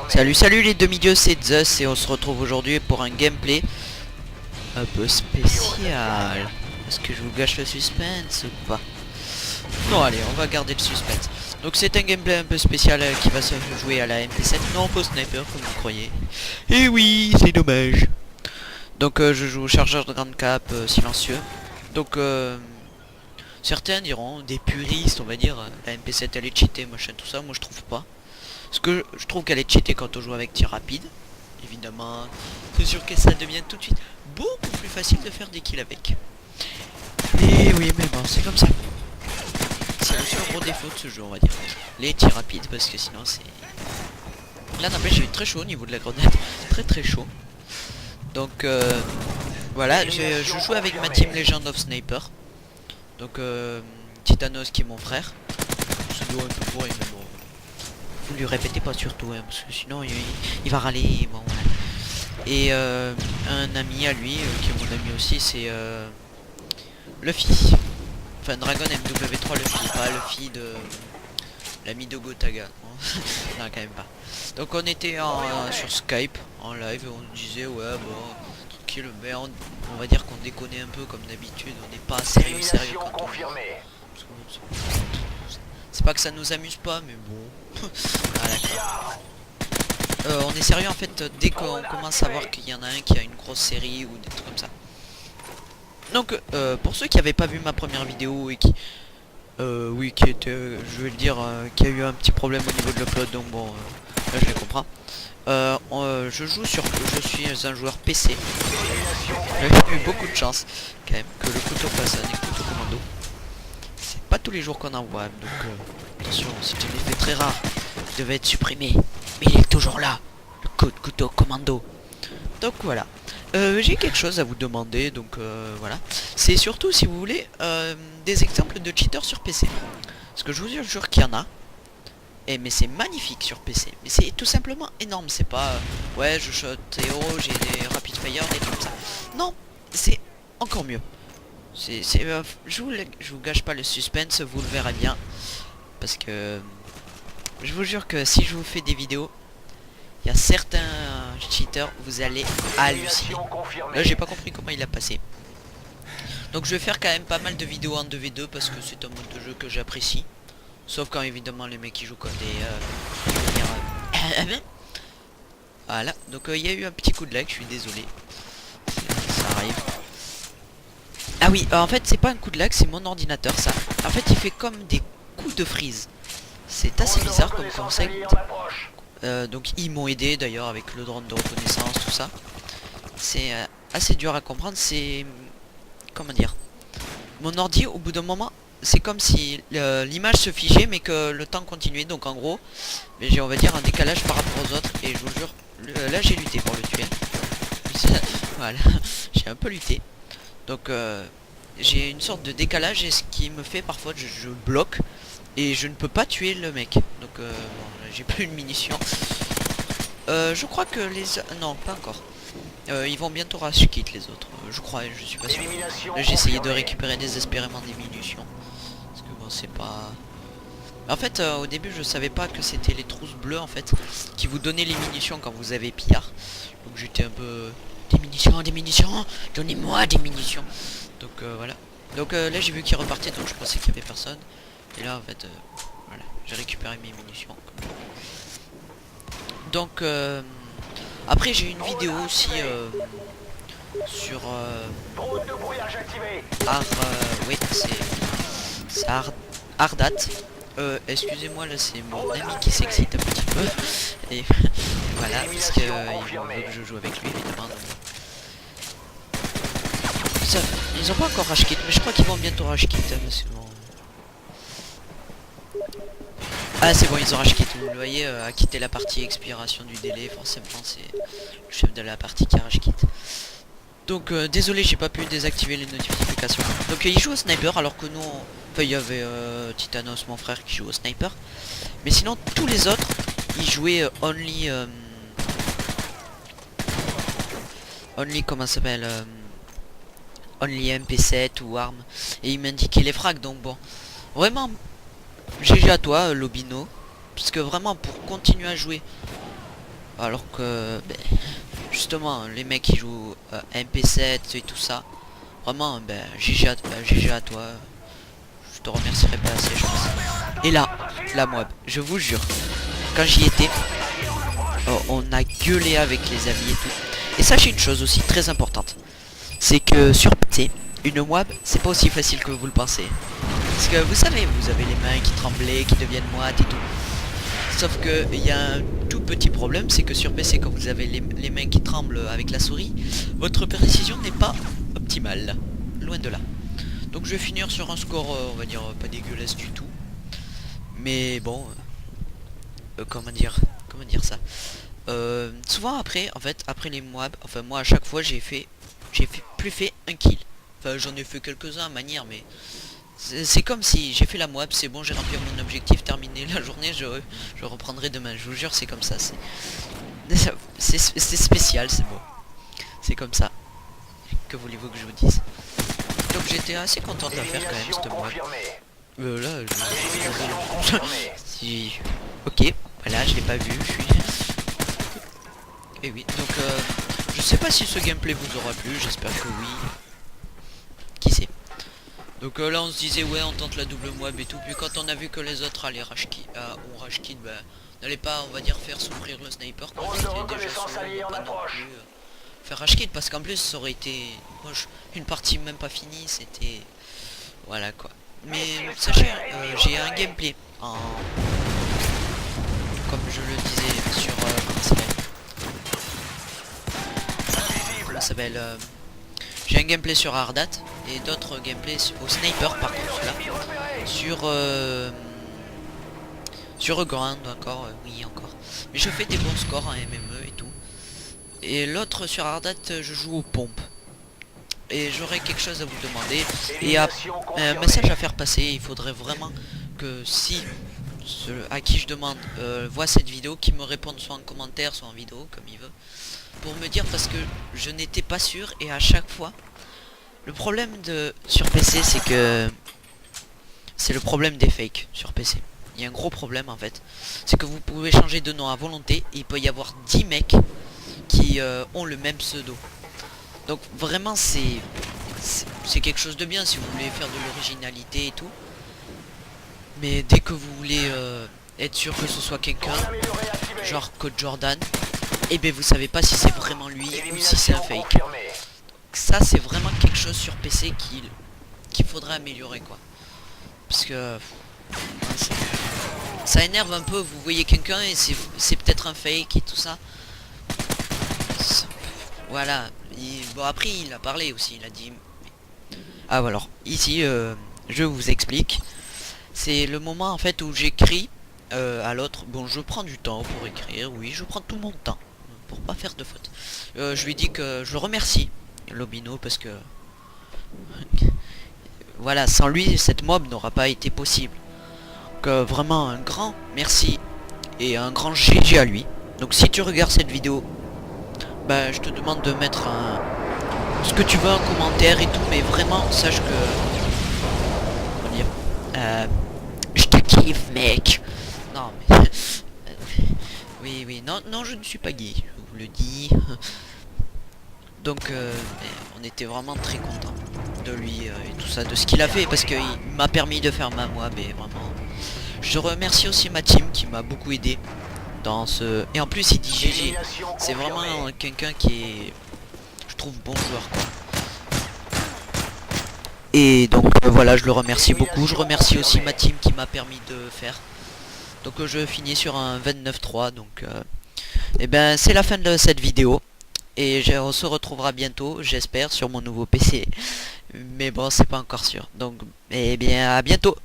Salut les demi-dieux, c'est Zeus et on se retrouve aujourd'hui pour un gameplay un peu spécial. Est-ce que je vous gâche le suspense ou pas? Non, allez, on va garder le suspense. Donc c'est un gameplay un peu spécial qui va se jouer à la MP7, non pas au sniper comme vous croyez. Et oui, c'est dommage. Donc je joue au chargeur de grande cap silencieux. Donc certains diront, des puristes on va dire, la MP7 elle est cheatée, machin tout ça, moi je trouve pas. Parce que je trouve qu'elle est cheatée quand on joue avec tir rapide. Évidemment, c'est sûr que ça devient tout de suite beaucoup plus facile de faire des kills avec. Et oui, mais bon, c'est comme ça. C'est le seul gros défaut de ce jeu, on va dire. Les tirs rapides, parce que sinon c'est... Là, n'empêche, j'ai eu très chaud au niveau de la grenade. Très chaud. Donc, voilà, je joue avec ma team Legend of Sniper. Donc, Titanos qui est mon frère. C'est un peu pourri, mais bon. Vous lui répétez pas surtout, hein, parce que sinon il va râler. Bon, voilà. Et un ami à lui, qui est mon ami aussi, c'est Luffy. Enfin, Dragon MW3 Luffy, pas Luffy de l'ami de Gotaga. Non, quand même pas. Donc on était sur Skype, en live, et on disait ouais bon, tranquille, mais on va dire qu'on déconnait un peu comme d'habitude, on n'est pas sérieux quand c'est pas que ça nous amuse pas, mais bon. Ah, on est sérieux en fait dès qu'on commence à voir qu'il y en a un qui a une grosse série ou des trucs comme ça. Donc pour ceux qui n'avaient pas vu ma première vidéo et qui oui qui était je vais le dire qui a eu un petit problème au niveau de l'upload, donc bon là je les comprends. Je suis un joueur PC. J'ai eu beaucoup de chance quand même que le couteau passe un couteau commando. C'est pas tous les jours qu'on en voit, donc attention, c'est un effet très rare. Il devait être supprimé, mais il est toujours là. Le code couteau commando. Donc voilà. J'ai quelque chose à vous demander, donc voilà. C'est surtout si vous voulez des exemples de cheaters sur PC. Parce que je vous jure qu'il y en a. Mais c'est magnifique sur PC. Mais c'est tout simplement énorme. C'est pas ouais je shot Théo, j'ai des rapid fire, des trucs comme ça. Non, c'est encore mieux. Je vous gâche pas le suspense, vous le verrez bien. Parce que je vous jure que si je vous fais des vidéos, il y a certains cheaters, vous allez halluciner. Là j'ai pas compris comment il a passé. Donc je vais faire quand même pas mal de vidéos en 2v2 parce que c'est un mode de jeu que j'apprécie. Sauf quand évidemment les mecs qui jouent comme des... Voilà, donc il y a eu un petit coup de lag, je suis désolé. Ça arrive. Ah oui, en fait c'est pas un coup de lag, c'est mon ordinateur ça. En fait il fait comme des coups de freeze. C'est assez bizarre comme concept. Donc ils m'ont aidé d'ailleurs avec le drone de reconnaissance, tout ça. C'est assez dur à comprendre, c'est... Comment dire, mon ordi au bout d'un moment, c'est comme si l'image se figeait mais que le temps continuait. Donc en gros, j'ai on va dire un décalage par rapport aux autres. Et je vous jure, là j'ai lutté pour le tuer. Voilà, j'ai un peu lutté. Donc j'ai une sorte de décalage et ce qui me fait parfois je bloque et je ne peux pas tuer le mec. Donc bon, j'ai plus de munitions. Je crois que les... Non, pas encore. Ils vont bientôt rush kit les autres. Je crois, je suis pas sûr. Là j'ai essayé de récupérer désespérément des munitions. Parce que bon c'est pas... En fait au début je savais pas que c'était les trousses bleues en fait qui vous donnaient les munitions quand vous avez pillard. Donc j'étais un peu... Des munitions, donnez-moi des munitions. Donc voilà. Donc là j'ai vu qu'il repartait, donc je pensais qu'il y avait personne. Et là en fait voilà, j'ai récupéré mes munitions. Donc après j'ai une vidéo aussi sur oui c'est Ardat. Excusez-moi là c'est mon ami qui s'excite un petit peu. Et voilà parce que il veut que je joue avec lui évidemment. Ça, ils ont pas encore rush kit mais je crois qu'ils vont bientôt rush kit bon. Ah c'est bon ils ont rush kit, vous le voyez à quitter la partie expiration du délai, forcément c'est le chef de la partie qui a rush kit. Donc désolé j'ai pas pu désactiver les notifications. Donc il joue au sniper alors que nous enfin il y avait Titanos mon frère qui joue au sniper. Mais sinon tous les autres ils jouaient only comment ça s'appelle only MP7 ou arme. Et il m'indiquait les frags donc bon. Vraiment GG à toi Lobino. Parce que vraiment pour continuer à jouer Alors que ben, justement les mecs qui jouent MP7 et tout ça, vraiment ben, GG à toi. Je te remercierai pas assez je pense. Et là, la Moab, je vous jure, quand j'y étais, on a gueulé avec les amis et tout. Et sachez une chose aussi très importante, c'est que sur PC, une Moab, c'est pas aussi facile que vous le pensez. Parce que vous savez, vous avez les mains qui tremblaient, qui deviennent moites et tout. Sauf que il y a un tout petit problème, c'est que sur PC, quand vous avez les mains qui tremblent avec la souris, votre précision n'est pas optimale. Loin de là. Donc je vais finir sur un score, on va dire, pas dégueulasse du tout. Mais bon, comment dire ça. Souvent après, en fait, après les Moab, enfin moi à chaque fois plus fait un kill. Enfin j'en ai fait quelques-uns à manière, mais c'est comme si j'ai fait la Moab, c'est bon, j'ai rempli mon objectif, terminé la journée, je reprendrai demain. Je vous jure, c'est comme ça. C'est spécial, c'est beau. C'est comme ça. Que voulez-vous que je vous dise? Donc j'étais assez content de la faire quand même cette Moab. Là, si... Ok, voilà, je l'ai pas vu, je suis... Et oui, donc je sais pas si ce gameplay vous aura plu, j'espère que oui. Qui sait. Donc là on se disait ouais on tente la double Moab et tout, puis quand on a vu que les autres allaient rage kit, on rage kit, bah, n'allait pas on va dire faire souffrir le sniper quand c'était déjà solo, pas non plus faire rage kit, parce qu'en plus ça aurait été moche, une partie même pas finie, c'était... Voilà quoi. Mais sachez, j'ai un gameplay en... Comme je le disais sur... comment ça s'appelle j'ai un gameplay sur Ardat et d'autres gameplays au sniper par contre là. Sur Grand encore, oui encore. Mais je fais des bons scores en MME et tout. Et l'autre sur Ardat, je joue aux pompes. Et j'aurais quelque chose à vous demander. Et un message à faire passer. Il faudrait vraiment que si ceux à qui je demande voit cette vidéo, qui me répondent soit en commentaire, soit en vidéo, comme il veut. Pour me dire, parce que je n'étais pas sûr. Et à chaque fois, le problème sur PC, c'est que c'est le problème des fakes sur PC. Il y a un gros problème en fait. C'est que vous pouvez changer de nom à volonté. Et il peut y avoir 10 mecs qui ont le même pseudo. Donc vraiment c'est quelque chose de bien si vous voulez faire de l'originalité et tout. Mais dès que vous voulez être sûr que ce soit quelqu'un, genre Code Jordan, et ben vous savez pas si c'est vraiment lui ou si c'est un fake. Ça c'est vraiment quelque chose sur PC qu'il faudrait améliorer quoi. Parce que ça énerve un peu, vous voyez quelqu'un et c'est peut-être un fake et tout ça. Voilà. Bon après il a parlé aussi, il a dit... Ah voilà, alors ici je vous explique. C'est le moment en fait où j'écris à l'autre. Bon je prends du temps pour écrire, oui je prends tout mon temps pour pas faire de faute. Je lui dis que je le remercie, Lobino, parce que... voilà, sans lui cette mob n'aura pas été possible. Donc vraiment un grand merci et un grand GG à lui. Donc si tu regardes cette vidéo, bah je te demande de mettre ce que tu veux en commentaire et tout, mais vraiment sache que comment dire, je te kiffe mec. Non mais oui non je ne suis pas gay, je vous le dis. Donc on était vraiment très content de lui et tout ça, de ce qu'il a fait, parce qu'il m'a permis de faire ma Moab. Et vraiment je remercie aussi ma team qui m'a beaucoup aidé dans ce... Et en plus il dit GG. C'est vraiment quelqu'un qui est, je trouve, bon joueur quoi. Et donc voilà, je le remercie beaucoup. Je remercie aussi ma team qui m'a permis de faire. Donc je finis sur un 29-3. Donc et ben c'est la fin de cette vidéo. Et on se retrouvera bientôt, j'espère, sur mon nouveau PC. Mais bon, c'est pas encore sûr. Donc, eh bien, à bientôt.